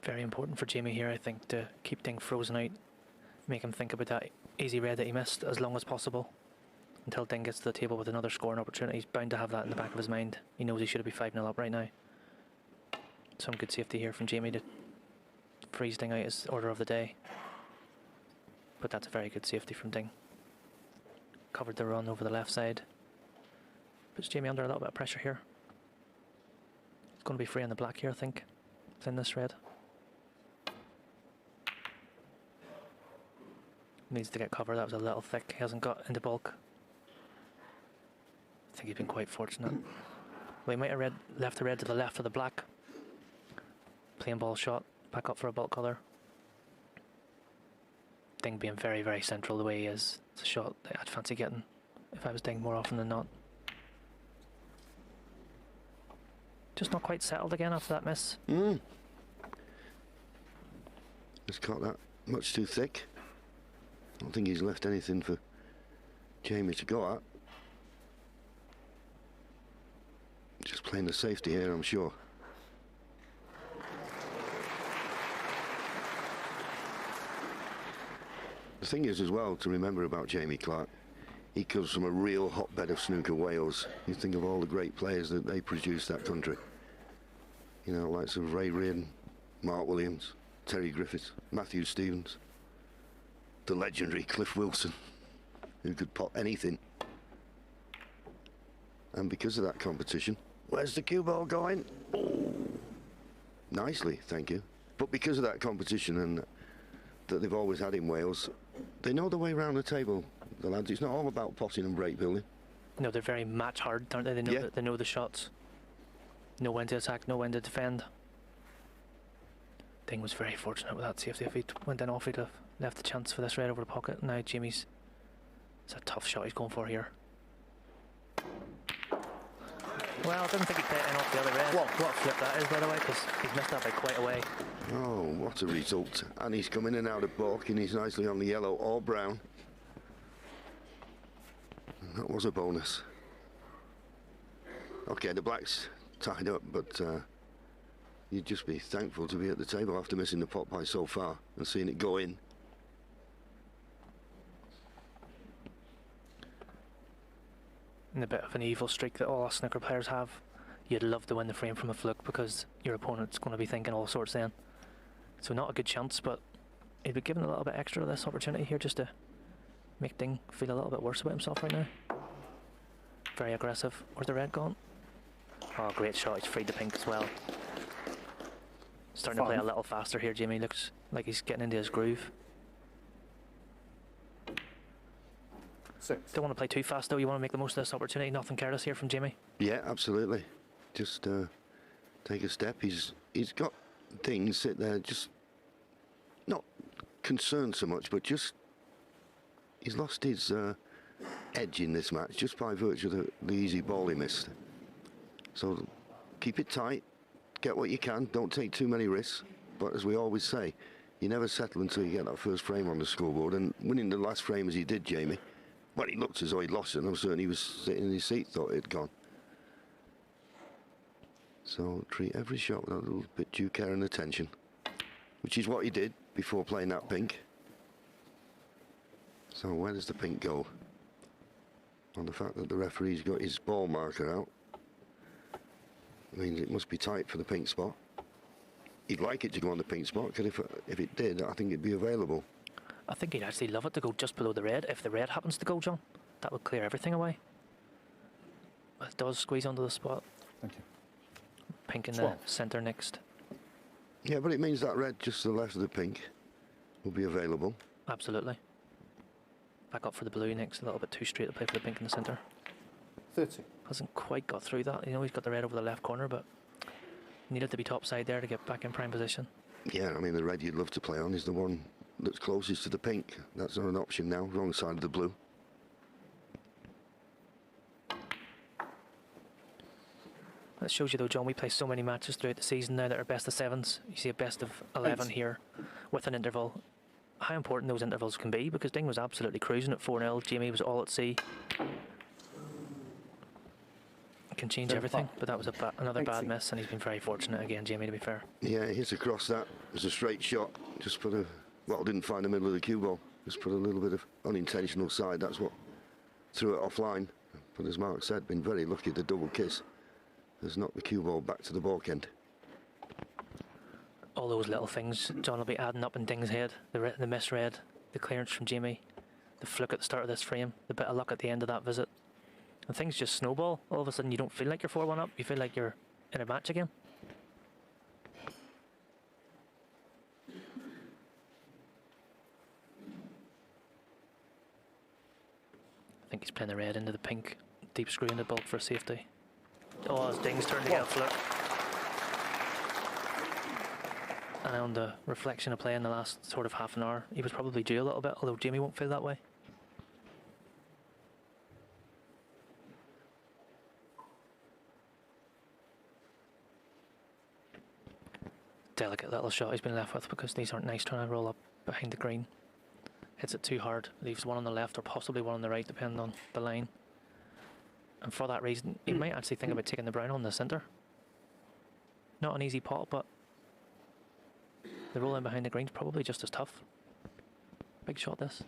Very important for Jamie here, I think, to keep Ding frozen out, make him think about that easy red that he missed as long as possible until Ding gets to the table with another scoring opportunity. He's bound to have that in the back of his mind. He knows he should be 5-0 up right now. Some good safety here from Jamie to freeze Ding out his order of the day. But that's a very good safety from Ding. Covered the run over the left side. Puts Jamie under a little bit of pressure here. He's going to be free on the black here, I think, within this red. Needs to get cover. That was a little thick. He hasn't got into bulk. I think he's been quite fortunate. Well, he might have left the red to the left of the black. Plain ball shot. Back up for a bulk colour. Ding being very, very central the way he is. It's a shot that I'd fancy getting if I was Ding more often than not. Just not quite settled again after that miss. Just caught that much too thick. I don't think he's left anything for Jamie to go at. Just playing the safety here, I'm sure. The thing is as well to remember about Jamie Clarke, he comes from a real hotbed of snooker Wales. You think of all the great players that they produced that country. You know, likes of Ray Reardon, Mark Williams, Terry Griffiths, Matthew Stevens, the legendary Cliff Wilson, who could pot anything. And because of that competition, where's the cue ball going? Oh, nicely, thank you. But because of that competition and that they've always had in Wales, they know the way around the table, the lads. It's not all about potting and break building. No, they're very match hard, aren't they? They know, they know the shots. Know when to attack, know when to defend. Ding was very fortunate with that safety. If he went in off, he'd have left the chance for this red over the pocket. Now Jamie's... It's a tough shot he's going for here. Well, I didn't think he'd play it in off the other red. What a flip that is, by the way, because he's missed that by quite a way. Oh, what a result. And he's come in and out of balk, and he's nicely on the yellow or brown. And that was a bonus. Okay, the black's tied up, but you'd just be thankful to be at the table after missing the pot by so far and seeing it go in. And a bit of an evil streak that all us snooker players have. You'd love to win the frame from a fluke because your opponent's going to be thinking all sorts then. So not a good chance, but he'd be given a little bit extra of this opportunity here just to make Ding feel a little bit worse about himself right now. Very aggressive. Where's the red gone? Oh, great shot. He's freed the pink as well. Starting to play a little faster here, Jamie. Looks like he's getting into his groove. Don't want to play too fast though. You want to make the most of this opportunity. Nothing careless here from Jamie. Yeah, absolutely. Just take a step. He's got things sit there, just not concerned so much, but just he's lost his edge in this match just by virtue of the easy ball he missed. So keep it tight, get what you can, don't take too many risks. But as we always say, you never settle until you get that first frame on the scoreboard. And winning the last frame as he did, Jamie, well, he looked as though he'd lost it, and I'm certain he was sitting in his seat, thought it had gone. So treat every shot with a little bit due care and attention, which is what he did before playing that pink. So where does the pink go? On the fact that the referee's got his ball marker out, means it must be tight for the pink spot. He'd like it to go on the pink spot, because if it did, I think it'd be available. I think he'd actually love it to go just below the red. If the red happens to go, John, that would clear everything away. But it does squeeze onto the spot. Thank you. Pink in the centre next. Yeah, but it means that red just to the left of the pink will be available. Absolutely. Back up for the blue next, a little bit too straight to play for the pink in the centre. 30. Hasn't quite got through that. You know, he's got the red over the left corner, but needed to be top side there to get back in prime position. Yeah, I mean, the red you'd love to play on is the one that's closest to the pink. That's not an option now, wrong side of the blue. That shows you though, John, we play so many matches throughout the season now that are best of sevens. You see a best of 11 here with an interval. How important those intervals can be, because Ding was absolutely cruising at 4-0. Jamie was all at sea. It can change Then everything, flat. but that was another bad 80. miss, and he's been very fortunate again, Jamie, to be fair. Yeah, hits across that. It was a straight shot. Just put a... Well, didn't find the middle of the cue ball. Just put a little bit of unintentional side. That's what threw it offline. But as Mark said, been very lucky. The double kiss has knocked the cue ball back to the balk end. All those little things John will be adding up in Ding's head. The misread, the clearance from Jamie, the fluke at the start of this frame, the bit of luck at the end of that visit. And things just snowball. All of a sudden you don't feel like you're 4-1 up, you feel like you're in a match again. I think he's playing the red into the pink, deep screw into bulk for safety. Oh, it's Ding's turn to get a fluke. And on the reflection of play in the last sort of half an hour, he was probably due a little bit, although Jamie won't feel that way. Delicate little shot he's been left with, because these aren't nice trying to roll up behind the green. Hits it too hard, leaves one on the left or possibly one on the right, depending on the line. And for that reason, he might actually think about taking the brown on the centre. Not an easy pot, but the roll in behind the green's probably just as tough. Big shot this.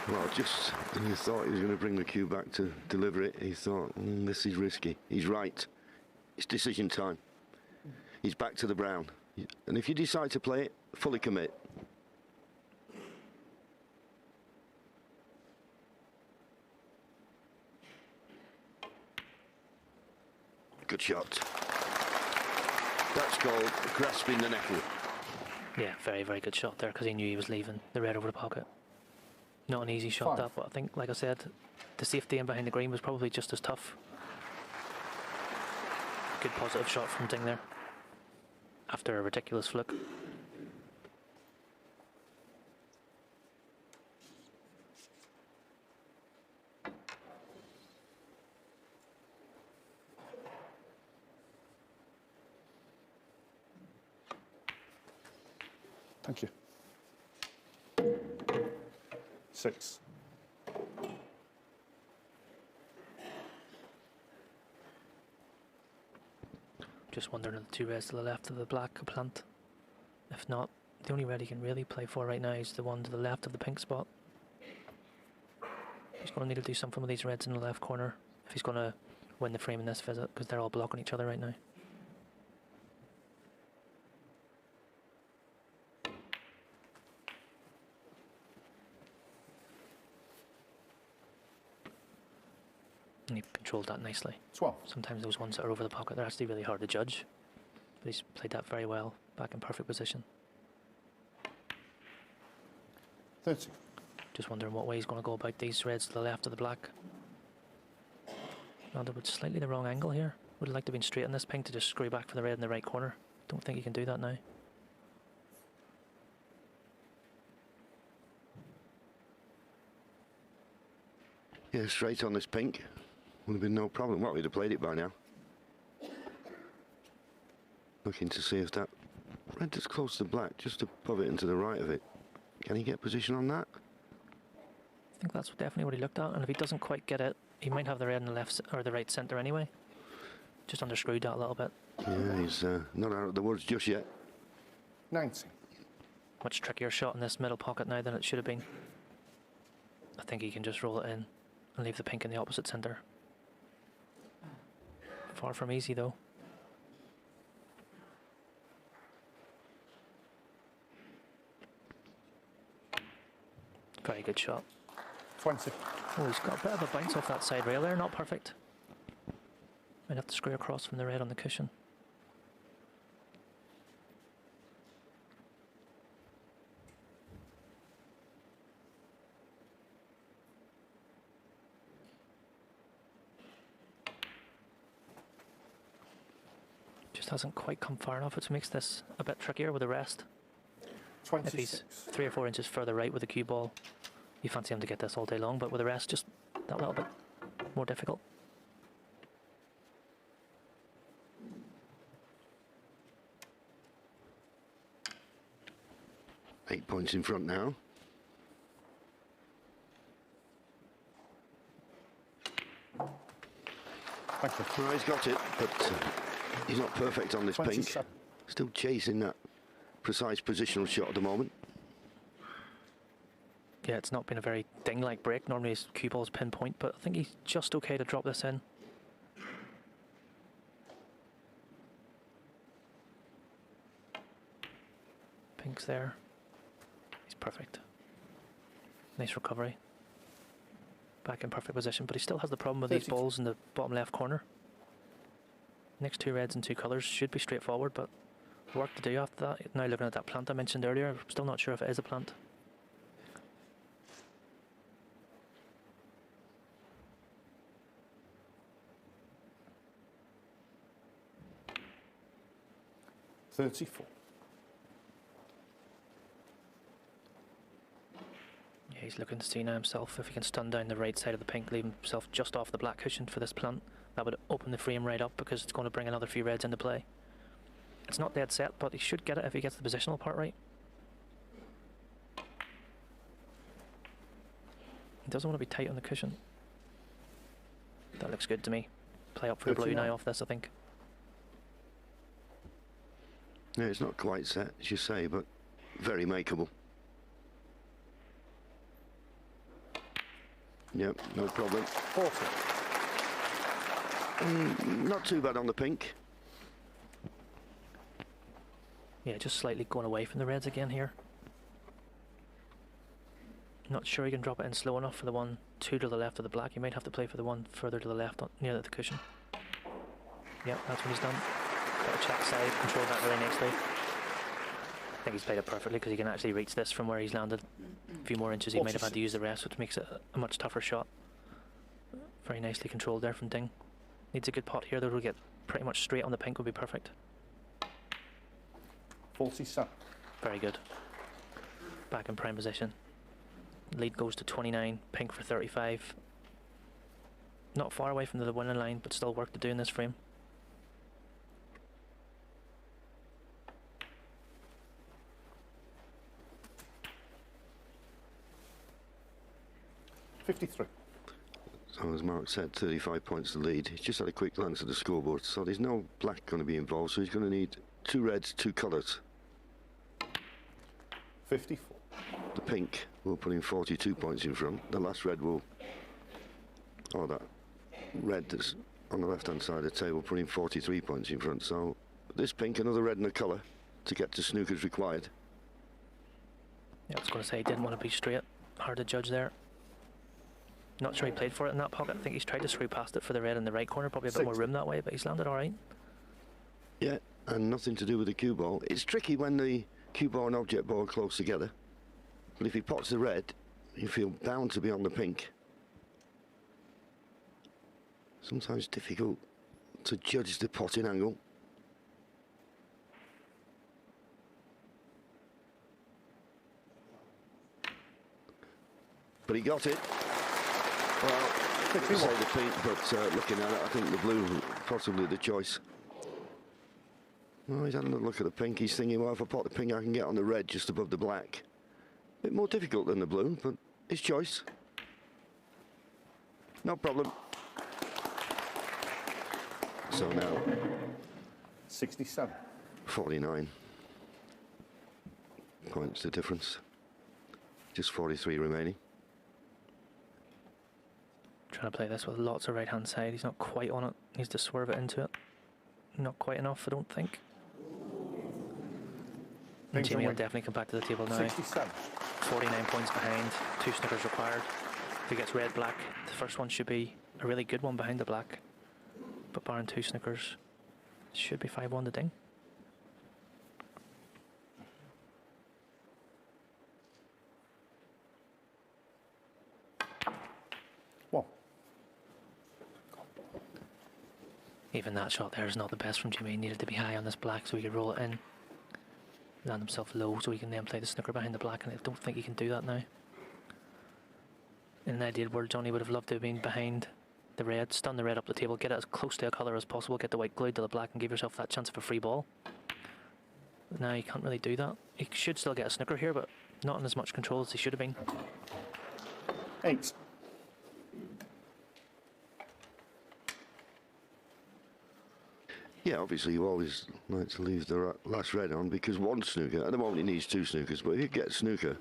Well, just when he thought he was going to bring the cue back to deliver it, he thought, this is risky. He's right. It's decision time. He's back to the brown. And if you decide to play it, fully commit. Good shot. That's called grasping the nettle. Yeah, very, very good shot there, because he knew he was leaving the red over the pocket. Not an easy shot, that, but I think, like I said, the safety in behind the green was probably just as tough. Good positive shot from Ding there, after a ridiculous fluke. Thank you. 6. Just wondering if the two reds to the left of the black could plant. If not, the only red he can really play for right now is the one to the left of the pink spot. He's going to need to do something with these reds in the left corner if he's going to win the frame in this visit, because they're all blocking each other right now. And he controlled that nicely. 12. Sometimes those ones that are over the pocket, they're actually really hard to judge. But he's played that very well, back in perfect position. 30. Just wondering what way he's going to go about these reds to the left of the black. Landed with slightly the wrong angle here. Would have liked to have been straight on this pink to just screw back for the red in the right corner. Don't think he can do that now. Yeah, straight on this pink. Would have been no problem. Well, we'd have played it by now. Looking to see if that red that's close to black, just above it and to the right of it. Can he get position on that? I think that's definitely what he looked at, and if he doesn't quite get it, he might have the red in the left or the right centre anyway. Just underscrewed that a little bit. Yeah, he's not out of the woods just yet. 90. Much trickier shot in this middle pocket now than it should have been. I think he can just roll it in and leave the pink in the opposite centre. Far from easy though. Very good shot. 20. Oh, he's got a bit of a bounce off that side rail there, not perfect. Might have to screw across from the red on the cushion. Just hasn't quite come far enough, which makes this a bit trickier with the rest. If he's 26. 3 or 4 inches further right with the cue ball, you fancy him to get this all day long, but with the rest, just that little bit more difficult. Eight points in front now. Thank you. Well, he's got it, but he's not perfect on this pink. 27. Still chasing that precise positional shot at the moment. Yeah, it's not been a very ding-like break. Normally his cue ball's pinpoint, but I think he's just okay to drop this in. Pink's there. He's perfect. Nice recovery. Back in perfect position, but he still has the problem with these 32. balls in the bottom left corner. Next two reds and two colours should be straightforward, but work to do after that. Now looking at that plant I mentioned earlier, I'm still not sure if it is a plant. $34. Yeah, he's looking to see now himself if he can stun down the right side of the pink, leave himself just off the black cushion for this plant. That would open the frame right up because it's going to bring another few reds into play. It's not dead set, but he should get it if he gets the positional part right. He doesn't want to be tight on the cushion. That looks good to me. Play up for the blue 39. now off this, I think. Yeah, it's not quite set, as you say, but very makeable. Yep, no problem. 40. Not too bad on the pink. Yeah, just slightly going away from the reds again here. Not sure he can drop it in slow enough for the one two to the left of the black. He might have to play for the one further to the left near the cushion. Yep, that's what he's done. Got a check side, controlled that very nicely. I think he's played it perfectly because he can actually reach this from where he's landed. A few more inches he might have had to use the rest, which makes it a much tougher shot. Very nicely controlled there from Ding. Needs a good pot here, though. We'll get pretty much straight on the pink would be perfect. 47. Very good. Back in prime position. Lead goes to 29, pink for 35. Not far away from the winning line, but still work to do in this frame. $53. So as Mark said, 35 points to lead. He's just had a quick glance at the scoreboard, so there's no black going to be involved, so he's going to need two reds, two colours. 54. The pink will put him 42 points in front. The last red will, or that red that's on the left-hand side of the table, put him 43 points in front. So this pink, another red and a colour to get to snooker's required. Yeah, I was going to say he didn't want to be straight. Hard to judge there. Not sure he played for it in that pocket. I think he's tried to screw past it for the red in the right corner. Probably a bit more room that way, but he's landed all right. Yeah, and nothing to do with the cue ball. It's tricky when the cue ball and object ball are close together. But if he pots the red, you feel bound to be on the pink. Sometimes difficult to judge the potting angle. But he got it. Well, I say the pink, but looking at it, I think the blue possibly the choice. Well, he's had another look at the pink. He's thinking, well, if I pot the pink, I can get on the red just above the black. A bit more difficult than the blue, but his choice. No problem. So now, 67. 49 points the difference. Just 43 remaining. Trying to play this with lots of right hand side. He's not quite on it. Needs to swerve it into it. Not quite enough, I don't think. And Jamie will definitely come back to the table now. 67. 49 points behind. 2 snookers required. If he gets red black, the first one should be a really good one behind the black. But barring 2 snookers, should be 5-1 to Ding. Well, Even that shot there is not the best from Jimmy. He needed to be high on this black so he could roll it in. Land himself low so he can then play the snooker behind the black, and I don't think he can do that now. In an ideal world, Johnny would have loved to have been behind the red, stun the red up the table, get it as close to a colour as possible, get the white glued to the black and give yourself that chance of a free ball. But now he can't really do that. He should still get a snooker here, but not in as much control as he should have been. 8. Yeah, obviously you always like to leave the last red on because one snooker, at the moment he needs two snookers, but if you get a snooker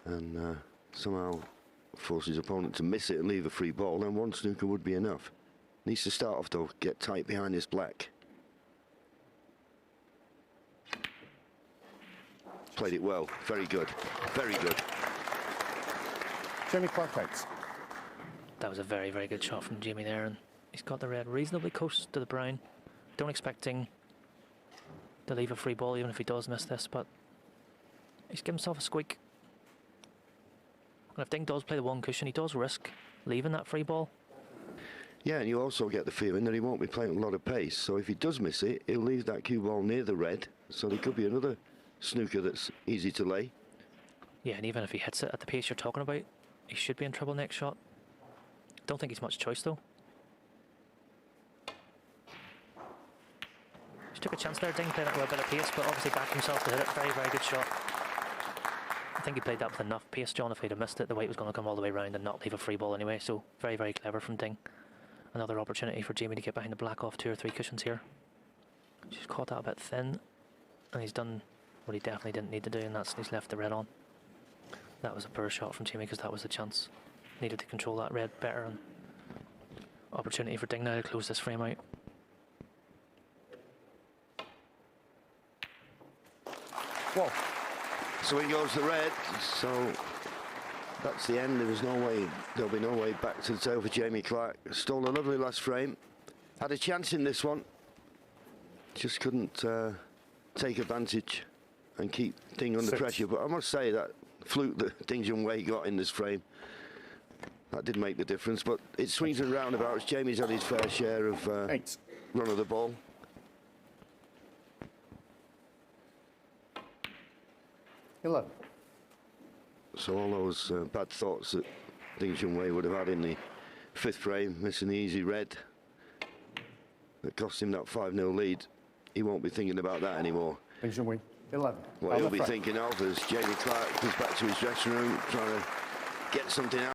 and somehow force his opponent to miss it and leave a free ball, then one snooker would be enough. Needs to start off though, get tight behind this black. Played it well, very good, very good. Jamie Clarke out. That was a very, very good shot from Jamie there, and he's got the red reasonably close to the brown. Don't expect Ding to leave a free ball even if he does miss this, but he's given himself a squeak. And if Ding does play the one cushion, he does risk leaving that free ball. Yeah, and you also get the feeling that he won't be playing a lot of pace, so if he does miss it, he'll leave that cue ball near the red, so there could be another snooker that's easy to lay. Yeah, and even if he hits it at the pace you're talking about, he should be in trouble next shot. Don't think he's much choice though. He took a chance there, Ding, playing it with a bit of pace, but obviously backed himself to hit it. Very, very good shot. I think he played that with enough pace, John. If he'd have missed it, the weight was going to come all the way around and not leave a free ball anyway, so very, very clever from Ding. Another opportunity for Jamie to get behind the black off 2 or 3 cushions here. Just caught that a bit thin, and he's done what he definitely didn't need to do, and that's he's left the red on. That was a poor shot from Jamie because that was the chance. Needed to control that red better, and opportunity for Ding now to close this frame out. Whoa. So in goes the red, so that's the end. There'll be no way back to the tail for Jamie Clarke. Stole a lovely last frame. Had a chance in this one. Just couldn't take advantage and keep Ding under 6. pressure. But I must say that fluke that Ding Junhui got in this frame, that did make the difference. But it swings and roundabouts. Jamie's had his fair share of 8. run of the ball. 11. So all those bad thoughts that Ding Junhui would have had in the 5th frame, missing the easy red, that cost him that 5-0 lead, he won't be thinking about that anymore. Ding Junhui, 11. What he'll be thinking of as Jamie Clarke goes back to his dressing room, trying to get something out.